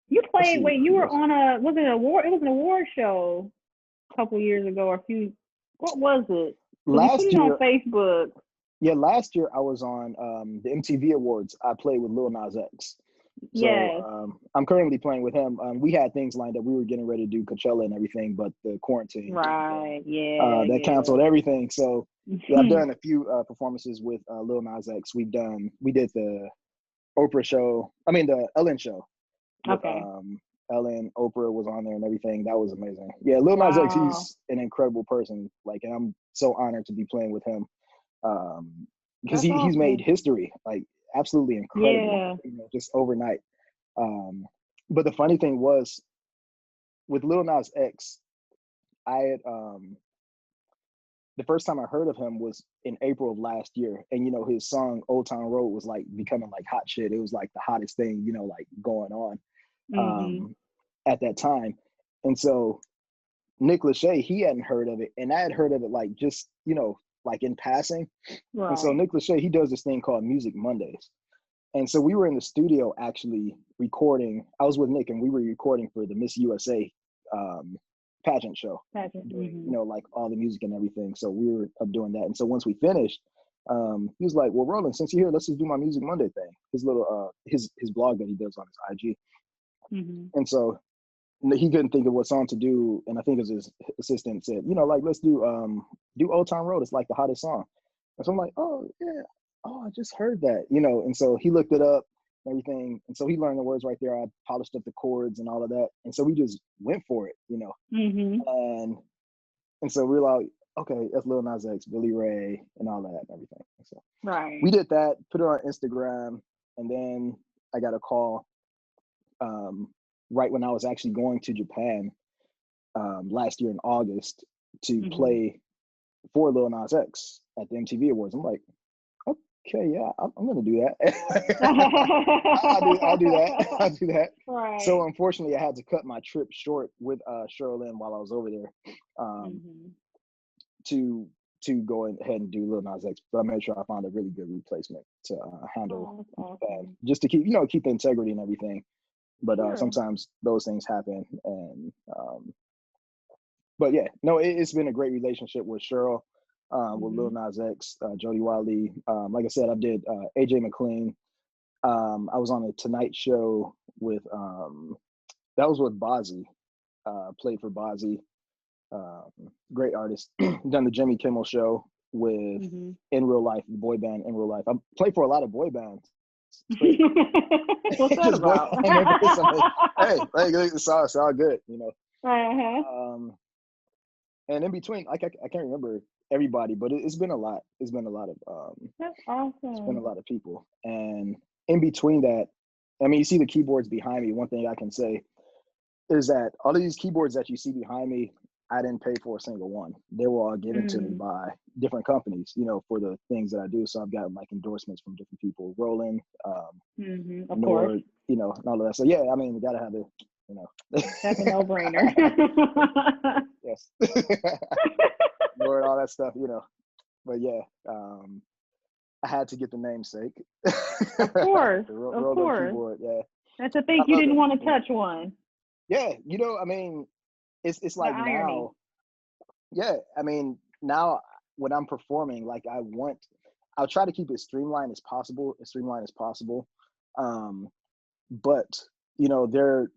You let's played. see Wait, you who were else. on a. Was it an award? It was an award show a couple years ago, or a few. What was it? Because you put Last it on year, Facebook. yeah, last year I was on the MTV Awards. I played with Lil Nas X. So Yes. I'm currently playing with him. We had things lined up. We were getting ready to do Coachella and everything, but the quarantine came in. Right. Yeah. That Yeah. canceled everything. So yeah, I've done a few performances with Lil Nas X. We did the Oprah show. I mean the Ellen show with Okay. Ellen. Oprah was on there and everything. That was amazing. Yeah, Lil Nas X. Wow. He's an incredible person. Like, and I'm so honored to be playing with him because That's he's made awesome. history. Like, absolutely incredible. Yeah. Just overnight. But the funny thing was with Lil Nas X, I had the first time I heard of him was in April of last year, and his song "Old Town Road" was like becoming like hot shit. It was like the hottest thing, like going on Mhm. um, at that time. And so Nick Lachey, he hadn't heard of it, and I had heard of it like just like in passing. And so Right. Nick Lachey, he does this thing called Music Mondays. And so we were in the studio actually recording. I was with Nick, and we were recording for the Miss USA um, pageant show, Pageant. doing Mhm. like all the music and everything. So we were up doing that. And so once we finished, he was like, "Well, Roland, since you're here, let's just do my Music Monday thing." His little his blog that he does on his IG. Mhm. And so he couldn't think of what song to do, and I think it was his assistant said, like let's do Old Town Road. It's like the hottest song. And so I'm like, oh yeah, oh I just heard that, And so he looked it up and everything, and so he learned the words right there. I polished up the chords and all of that, and so we just went for it. Mhm. And so we were like, okay, that's Lil Nas X, Billy Ray, and all that and everything. So we Right. did that, put it on Instagram, and then I got a call um, right when I was actually going to Japan last year in August to Mhm. play for Lil Nas X at the MTV Awards. I'm like, okay, yeah, I'm gonna do that. I'll do that. I'll do that. So Right. unfortunately, I had to cut my trip short with Cheryl Lynn while I was over there um, Mhm. to go ahead and do Lil Nas X. But I made sure I found a really good replacement to handle Oh, that's Japan, awesome. just to keep keep the integrity and everything. But Sure. sometimes those things happen, and but yeah, no, it's been a great relationship with Cheryl, with Lil Mhm. Nas X, Jody Wiley. Like I said, I did AJ McLean. I was on a Tonight Show with that was with Bozzy. Played for Bozzy, um, great artist. Done the Jimmy Kimmel Show with Mhm. In Real Life, the boy band In Real Life. I played for a lot of boy bands. It's crazy. What's that Just boy about? band members. I'm like, hey, it's all good, you know. Uh-huh. And in between, I can't remember everybody, but it's been a lot. That's It's been a awesome. lot of people. And in between that, I mean, you see the keyboards behind me. One thing I can say is that all of these keyboards that you see behind me, I didn't pay for a single one. They were all given to me Mm. by different companies, you know, for the things that I do. So I've got like endorsements from different people, Roland, Mhm. Of course. Nord, you know, and all of that. So yeah, I mean, we gotta have it, you know. That's a no-brainer. Yes. Nord, all that stuff, you know. But yeah, I had to get the namesake. Of The course. Of Roland course. keyboard, yeah. And to I think you love didn't them, want to you know. touch one. Yeah, you know, I mean, it's The like irony. now, yeah, I mean, now when I'm performing, like I'll try to keep it streamlined as possible, as streamlined as possible. Um, but you know, they're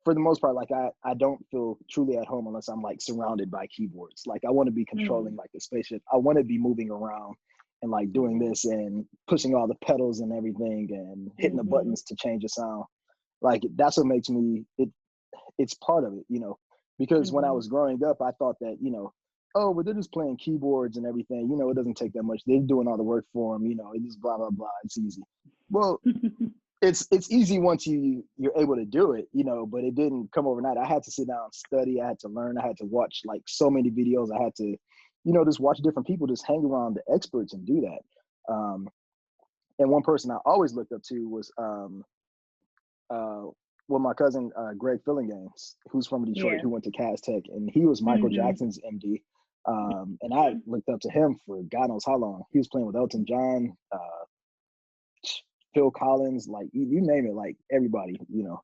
for the most part, like I don't feel truly at home unless I'm like surrounded by keyboards. Like I want to be controlling Mm. like the spaceship. I want to be moving around and like doing Mhm. this and pushing all the pedals and everything and hitting the Mhm. buttons to change the sound. Like that's what makes me it's part of it, you know, because when I Mhm. was growing up, I thought that, you know, oh, but they're just playing keyboards and everything. You know, it doesn't take that much. They're doing all the work for them. You know, it's just blah blah blah. It's easy. Well, it's easy once you're able to do it, you know. But it didn't come overnight. I had to sit down, and study. I had to learn. I had to watch like so many videos. I had to, you know, just watch different people, just hang around the experts and do that. And one person I always looked up to was uh, well, my cousin Greg Fillinganes, who's from Detroit, Yeah. who went to Cass Tech, and he was Michael Mhm. Jackson's MD. And I looked up to him for God knows how long. He was playing with Elton John, Phil Collins, like you name it, like everybody, you know.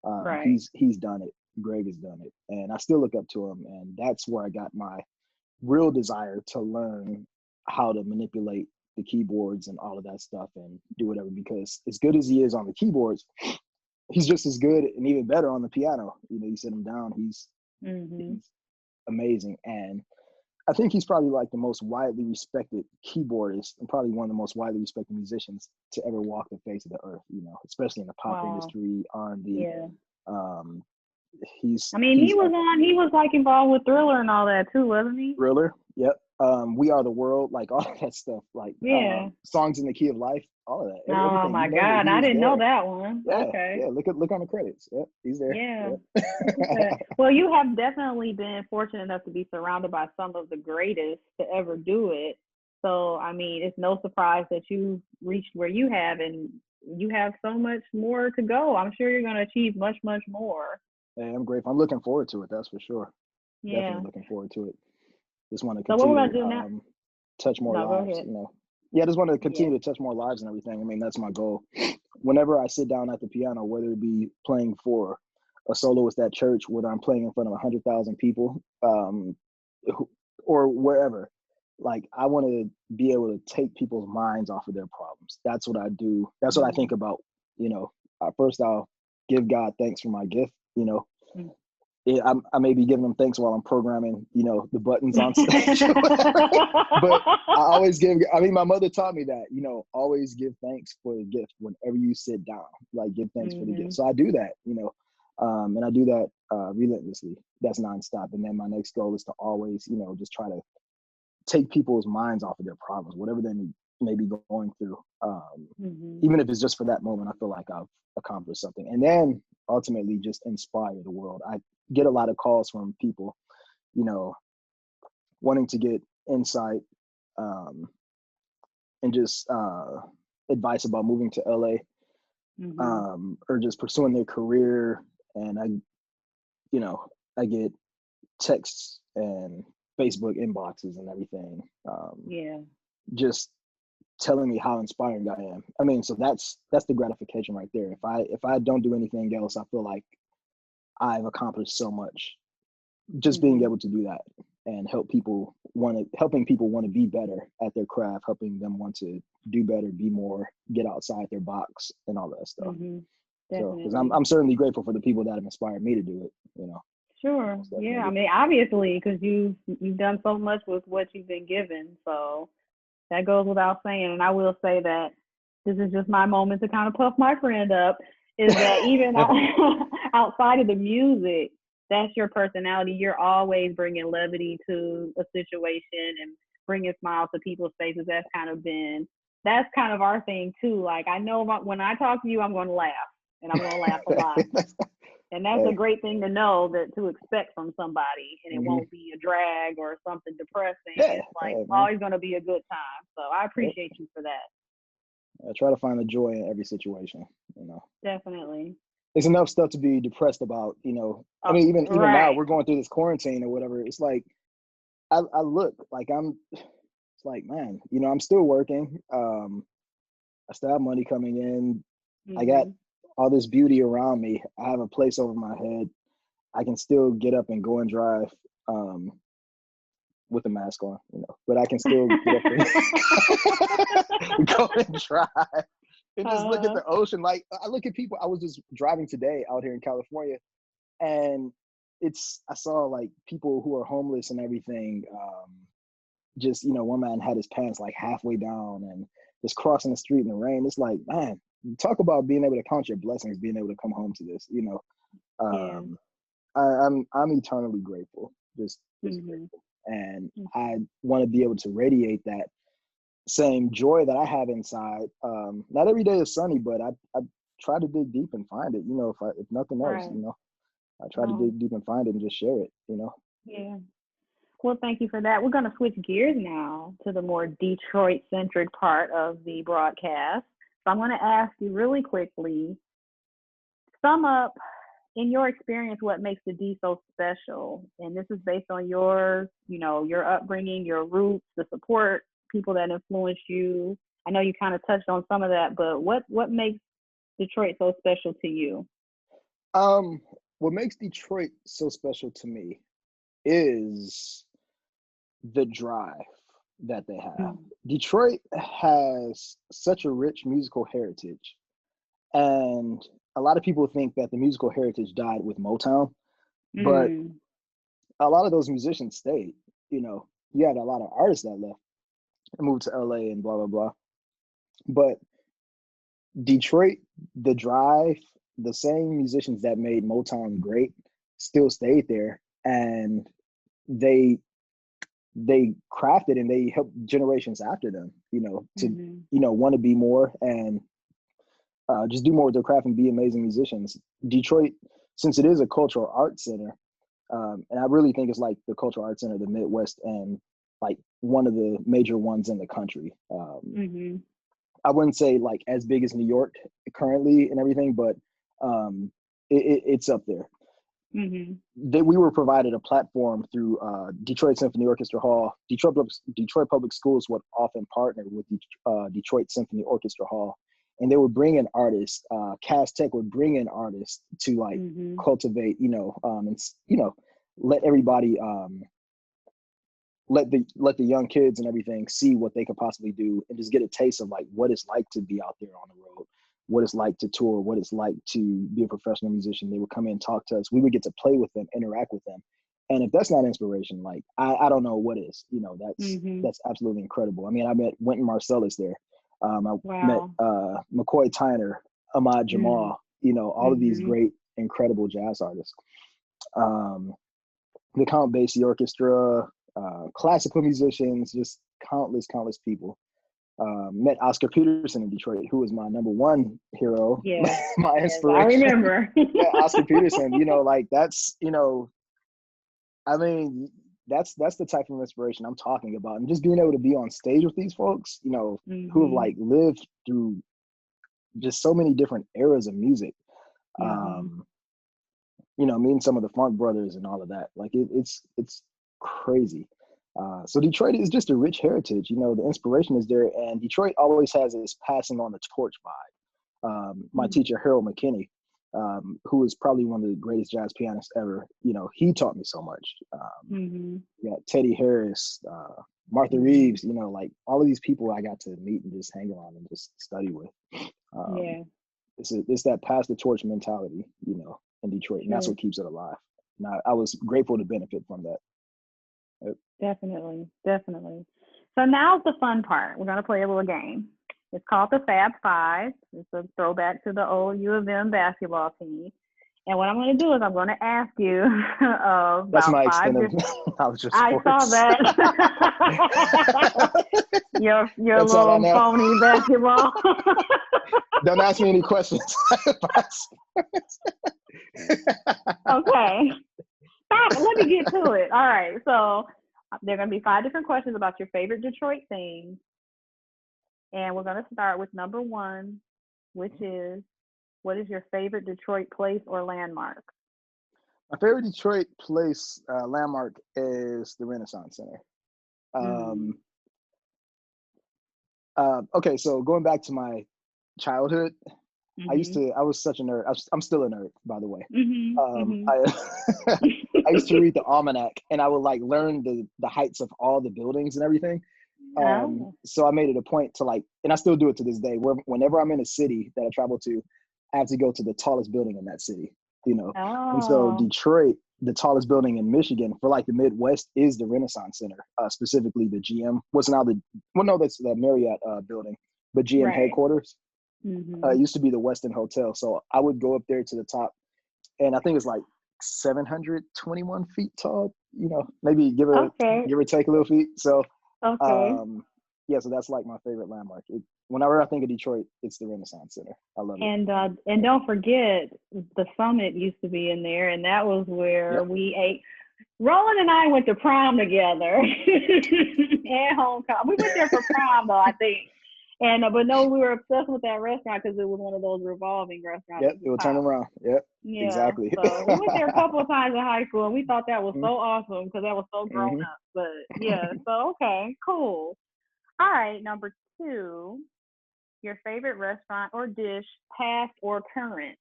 Right. He's done it. Greg has done it, and I still look up to him. And that's where I got my real desire to learn how to manipulate the keyboards and all of that stuff and do whatever. Because as good as he is on the keyboards, he's just as good and even better on the piano. You know, you sit him down, Mhm. he's amazing. And I think he's probably like the most widely respected keyboardist and probably one of the most widely respected musicians to ever walk the face of the earth, you know, especially in the pop Wow. industry, R&B. Yeah. Um, I mean, he's epic. he was like involved with Thriller and all that too, wasn't he? Thriller, yep. We Are the World, like all of that stuff, like Yeah. songs in the key of life, all of that, Oh everything you my name it, God, he I was didn't know there. that one. Yeah, Okay. yeah. Look on the credits. Yep, he's there. Yeah. Look at Yep. that. Well, you have definitely been fortunate enough to be surrounded by some of the greatest to ever do it. So, I mean, it's no surprise that you reached where you have, and you have so much more to go. I'm sure you're going to achieve much, much more. Hey, I'm grateful. I'm looking forward to it. That's for sure. Yeah. Definitely looking forward to it. Just want to So, what we're continue going to to do now? touch more No, go lives. ahead. You know, yeah, I just want to Yeah. continue to touch more lives and everything. I mean, that's my goal. Whenever I sit down at the piano, whether it be playing for a soloist at church, whether I'm playing in front of 100,000 people, or wherever, like I want to be able to take people's minds off of their problems. That's what I do. That's what I think Mm-hmm. about. You know, first I'll give God thanks for my gift. You know, I may be giving them thanks while I'm programming, you know, the buttons on stage or whatever. But I always give, I mean, my mother taught me that, you know, always give thanks for the gift whenever you sit down, like give thanks for the gift. Mm-hmm. So I do that, you know, and I do that relentlessly. That's nonstop. And then my next goal is to always, you know, just try to take people's minds off of their problems, whatever they may be going through. Mm-hmm. Even if it's just for that moment, I feel like I've accomplished something. And then ultimately just inspire the world. I get a lot of calls from people, you know, wanting to get insight um, and just advice about moving to LA, Mm-hmm. or just pursuing their career. And you know, I get texts and Facebook inboxes and everything, Yeah. just telling me how inspiring I am. I mean, so that's the gratification right there. If I don't do anything else, I feel like I've accomplished so much just being able to do that and helping people want to be better at their craft, helping them want to do better, be more, get outside their box and all that stuff. So, because I'm certainly grateful for the people that have inspired me to do it, Sure. Yeah. I mean, obviously, because you've done so much with what you've been given. So that goes without saying. And I will say that this is just my moment to kind of puff my friend up, is that even outside of the music, that's your personality. You're always bringing levity to a situation and bringing smiles to people's faces. That's kind of our thing too. Like, I know when I talk to you, I'm going to laugh, and I'm going to laugh a lot. And that's a great thing to know, that to expect from somebody, and it won't be a drag or something depressing. It's like always going to be a good time. So I appreciate you for that. I try to find the joy in every situation, Definitely. It's enough stuff to be depressed about, I mean, even now we're going through this quarantine or whatever. It's like, I look like it's like, man, I'm still working. I still have money coming in. I got all this beauty around me. I have a place over my head. I can still get up and go and drive with a mask on, but I can still get up and go and drive and just look at the ocean. Like, I look at people. I was just driving today out here in California, and I saw like people who are homeless and everything. Just, one man had his pants like halfway down and just crossing the street in the rain. It's like, man, talk about being able to count your blessings, being able to come home to this, I'm eternally grateful, just grateful. And I want to be able to radiate that same joy that I have inside. Not every day is sunny, but I try to dig deep and find it, if nothing else, I try to dig deep and find it and just share it, Yeah. Well, thank you for that. We're going to switch gears now to the more Detroit-centric part of the broadcast. So I'm going to ask you really quickly, sum up, in your experience, what makes the D so special? And this is based on your upbringing, your roots, the support, people that influenced you. I know you kind of touched on some of that, but what makes Detroit so special to you? What makes Detroit so special to me is the drive that they have. Detroit has such a rich musical heritage, and a lot of people think that the musical heritage died with Motown, but a lot of those musicians stayed. You had a lot of artists that left and moved to LA and blah blah blah, but Detroit, the drive, the same musicians that made Motown great still stayed there, and they crafted and they helped generations after them, to want to be more and just do more with their craft and be amazing musicians. Detroit, since it is a cultural arts center, and I really think it's like the cultural arts center of the Midwest and like one of the major ones in the country. I wouldn't say like as big as New York currently and everything, but it's up there. We were provided a platform through Detroit Symphony Orchestra Hall. Detroit Public Schools would often partner with Detroit Symphony Orchestra Hall, and they would bring in artists. Cass Tech would bring in artists to like cultivate, and let everybody, let the young kids and everything see what they could possibly do, and just get a taste of like what it's like to be out there on the road, what it's like to tour, what it's like to be a professional musician. They would come in and talk to us. We would get to play with them, interact with them. And if that's not inspiration, like I don't know what is. That's absolutely incredible. I mean, I met Wynton Marsalis there. I met McCoy Tyner, Ahmad Jamal, all of these great, incredible jazz artists. The Count Basie Orchestra, classical musicians, just countless people. Met Oscar Peterson in Detroit, who was my number one hero, my inspiration. I remember. Oscar Peterson, like that's, I mean, that's the type of inspiration I'm talking about. And just being able to be on stage with these folks, who have like lived through just so many different eras of music. Meeting some of the Funk Brothers and all of that, like it's crazy. So Detroit is just a rich heritage. The inspiration is there, and Detroit always has this passing on the torch vibe. My teacher, Harold McKinney, who is probably one of the greatest jazz pianists ever, he taught me so much. Teddy Harris, Martha Reeves, like all of these people I got to meet and just hang around and just study with. It's that pass the torch mentality, in Detroit, and that's what keeps it alive. And I was grateful to benefit from that. Yep. Definitely. So now's the fun part. We're going to play a little game. It's called the Fab Five. It's a throwback to the old U of M basketball team. And what I'm going to do is I'm going to ask you about That's my five extent of knowledge of sports. I saw that. your That's little phony basketball. Don't ask me any questions. Okay. Stop. Let me get to it. All right. So there are going to be 5 different questions about your favorite Detroit things. And we're going to start with number 1, which is, what is your favorite Detroit place or landmark? My favorite Detroit place landmark is the Renaissance Center. Okay, so going back to my childhood, I was such a nerd. I'm still a nerd, by the way. I used to read the almanac, and I would like learn the heights of all the buildings and everything. So I made it a point to and I still do it to this day, whenever I'm in a city that I travel to, I have to go to the tallest building in that city, And so Detroit, the tallest building in Michigan for the Midwest is the Renaissance Center, specifically the GM. That's the Marriott building, but GM headquarters. It used to be the Westin Hotel. So I would go up there to the top, and I think it's 721 feet tall, maybe give or take a little feet. So, so that's my favorite landmark. Whenever I think of Detroit, it's the Renaissance Center. I love it. And don't forget, the Summit used to be in there, and that was where we ate. Roland and I went to prom together and homecoming. We went there for prom, though, I think. And but no, we were obsessed with that restaurant because it was one of those revolving restaurants. Yep, it would turn around. Yep, exactly. So we went there a couple of times in high school, and we thought that was so awesome because that was so grown up. But so okay, cool. All right, number 2, your favorite restaurant or dish, past or current?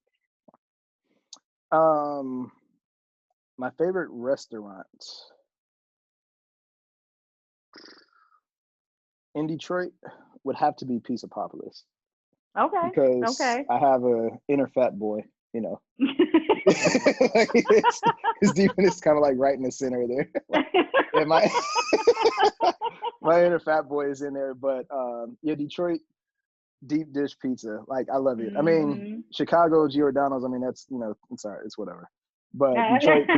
My favorite restaurant in Detroit would have to be Pizzapopolis. Okay. Because I have a inner fat boy, his demon is kind of right in the center there. My my inner fat boy is in there, but Detroit deep dish pizza, I love it. I mean, Chicago Giordano's, that's I'm sorry, it's whatever. But Detroit,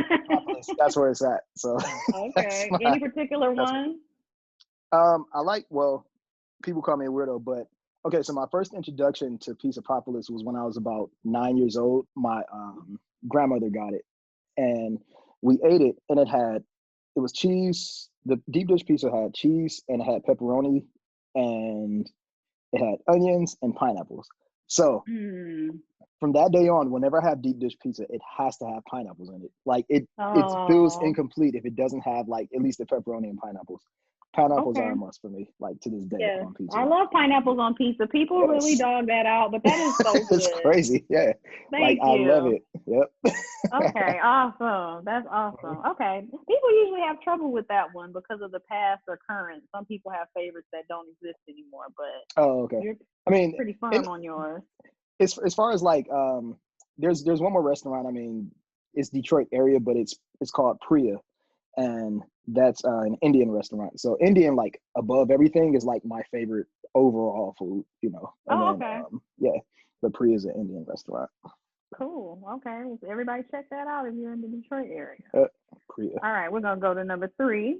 that's where it's at. So okay. Any particular one? People call me a weirdo, but okay, so my first introduction to Pizzapopolis was when I was about 9 years old. My grandmother got it, and we ate it, and it was cheese. The deep dish pizza had cheese, and it had pepperoni, and it had onions and pineapples. So from that day on, whenever I have deep dish pizza, it has to have pineapples in it. It feels incomplete if it doesn't have at least the pepperoni and pineapples. Pineapples are a must for me, to this day on pizza. I love pineapples on pizza. People really dog that out, but that is so good. It's crazy, yeah. Thank you. I love it. Yep. Okay, awesome. That's awesome. Okay. People usually have trouble with that one because of the past or current. Some people have favorites that don't exist anymore, but you're pretty firm on yours. As far as there's one more restaurant, it's Detroit area, but it's called Priya. And that's an Indian restaurant. So Indian, above everything, is my favorite overall food, but Priya is an Indian restaurant. Cool. Okay. So everybody check that out if you're in the Detroit area. Priya. All right. We're going to go to number 3.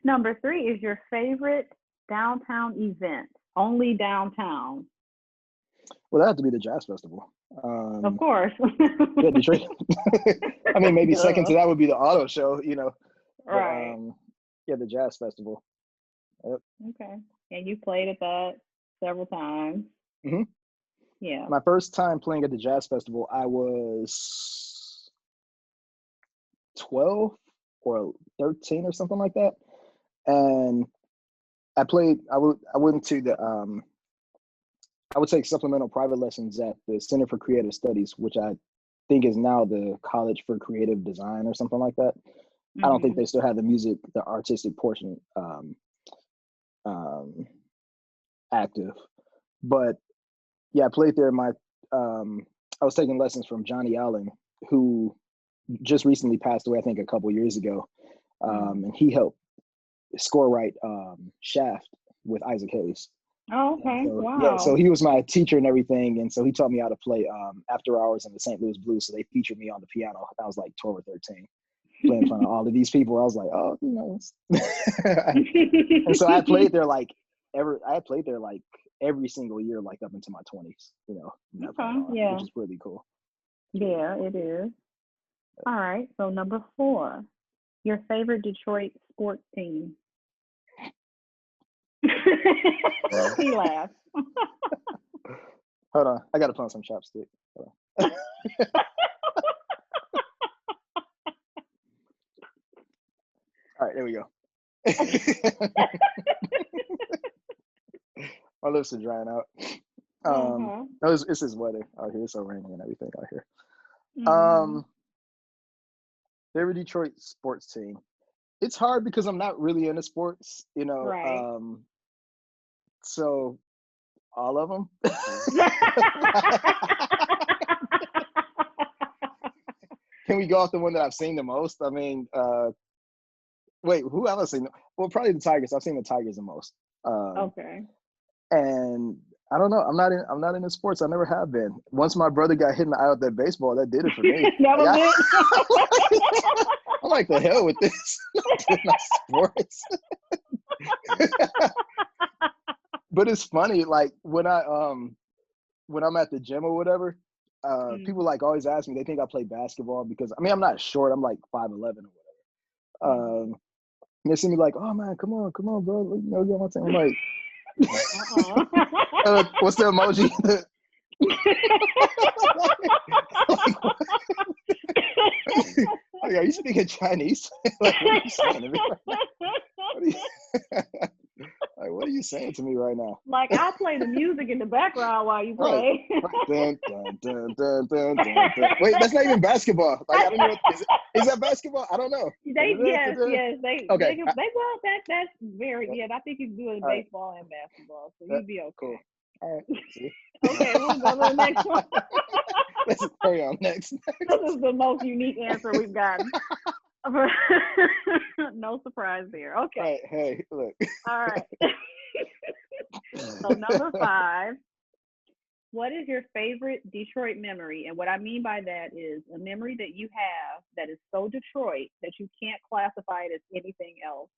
Number 3 is your favorite downtown event, only downtown. Well, that has to be the Jazz Festival. Of course. Detroit. Maybe second to that would be the auto show, Right. The Jazz Festival. Yep. Okay. And you played at that several times. Yeah. My first time playing at the Jazz Festival, I was 12 or 13 or something like that. and I went to the I would take supplemental private lessons at the Center for Creative Studies, which I think is now the College for Creative Design or something like that. I don't think they still have the artistic portion active. But yeah, I played there. I was taking lessons from Johnny Allen, who just recently passed away, I think a couple years ago. And he helped score write Shaft with Isaac Hayes. Oh, okay. So, wow. Yeah, so he was my teacher and everything, and so he taught me how to play After Hours in the St. Louis Blues. So they featured me on the piano. I was like 12 or 13, playing in front of all of these people. I was like, oh, you know. And so I played there like every single year, like up into my 20s. You know, yeah, which is really cool. Yeah, it is. All right. So number 4, your favorite Detroit sports team. He laughed. Hold on, I gotta put on some chapstick. All right, there we go. My lips are drying out. It's this weather out here. It's so rainy and everything out here. Favorite Detroit sports team. It's hard because I'm not really into sports, you know. Right. So all of them. Can we go off the one that I've seen the most? I mean, wait, who have I seen? Well, probably the Tigers. I've seen the Tigers the most. Okay. And I don't know. I'm not into sports. I never have been. Once my brother got hit in the eye with that baseball, that did it for me. That was it. I'm like, the hell with this. Not sports. But it's funny, like when I'm at the gym or whatever, people like always ask me, they think I play basketball because I'm not short, I'm like 5'11" or whatever. They see me like, oh man, come on, bro. You know, get on my team. I'm like, what's the emoji? Like, are you speaking Chinese? Like, what are you saying to me right now? What are you saying to me right now? Like, I'll play the music in the background while you play. Right. Dun, dun, dun, dun, dun, dun. Wait, that's not even basketball. Like, I don't know. Is that basketball? I don't know. Yes. Okay. That's very, I think you can do it in right. baseball and basketball, so you'd be okay. Cool. All right. See? Okay, we'll go to the next one. Let's carry on next. This is the most unique answer we've gotten. No surprise there. Okay. Right, hey, look. All right. So number 5, what is your favorite Detroit memory? And what I mean by that is a memory that you have that is so Detroit that you can't classify it as anything else.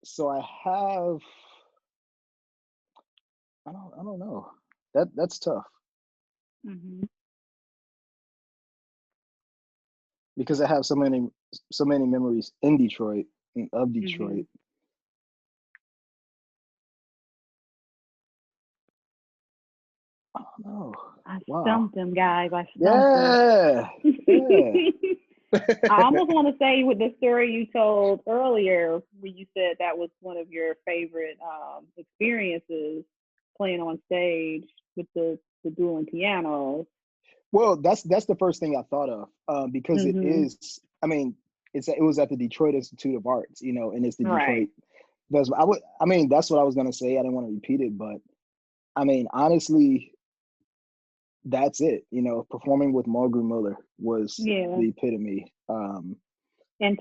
So I have. I don't know. That's tough. Mm-hmm. Because I have so many memories in Detroit and of Detroit. I don't know. I stumped them, guys. I stumped them. I almost want to say with the story you told earlier, where you said that was one of your favorite experiences, playing on stage with the dueling pianos. Well, that's the first thing I thought of, because it is. I mean, it was at the Detroit Institute of Arts, you know, and it's the Detroit. That's what I was gonna say. I didn't want to repeat it, but I mean, honestly, that's it. You know, performing with Margaret Miller was the epitome. And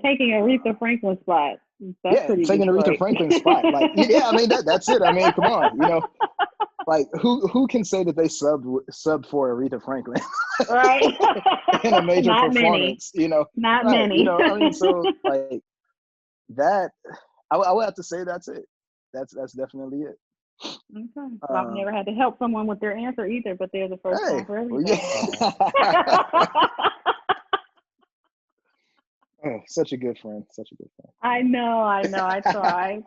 taking Aretha Franklin's spot. That's pretty taking Aretha Franklin's spot. Like, I mean, that's it. I mean, come on, you know. Like, who can say that they subbed for Aretha Franklin, right? In a major Not performance, many. You know, not many. You know, I mean, so like that, I would have to say that's it. That's definitely it. Okay. Well, I've never had to help someone with their answer either, but they're the first time for everything. Oh, such a good friend. I know. I tried.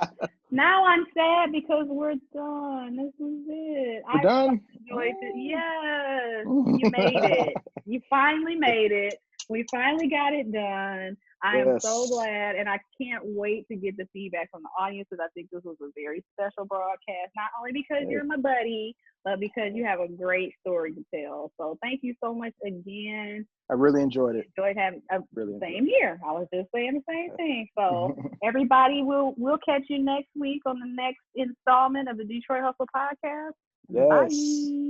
Now I'm sad because we're done. This is it. We're done? enjoyed it. Yes, you made it. You finally made it. We finally got it done. I am so Yes. glad, and I can't wait to get the feedback from the audience because I think this was a very special broadcast, not only because Hey, you're my buddy, but because you have a great story to tell. So thank you so much again. I really enjoyed it. Enjoyed having Really enjoyed same here. I was just saying the same thing. So everybody, we'll catch you next week on the next installment of the Detroit Hustle podcast. Yes. Bye.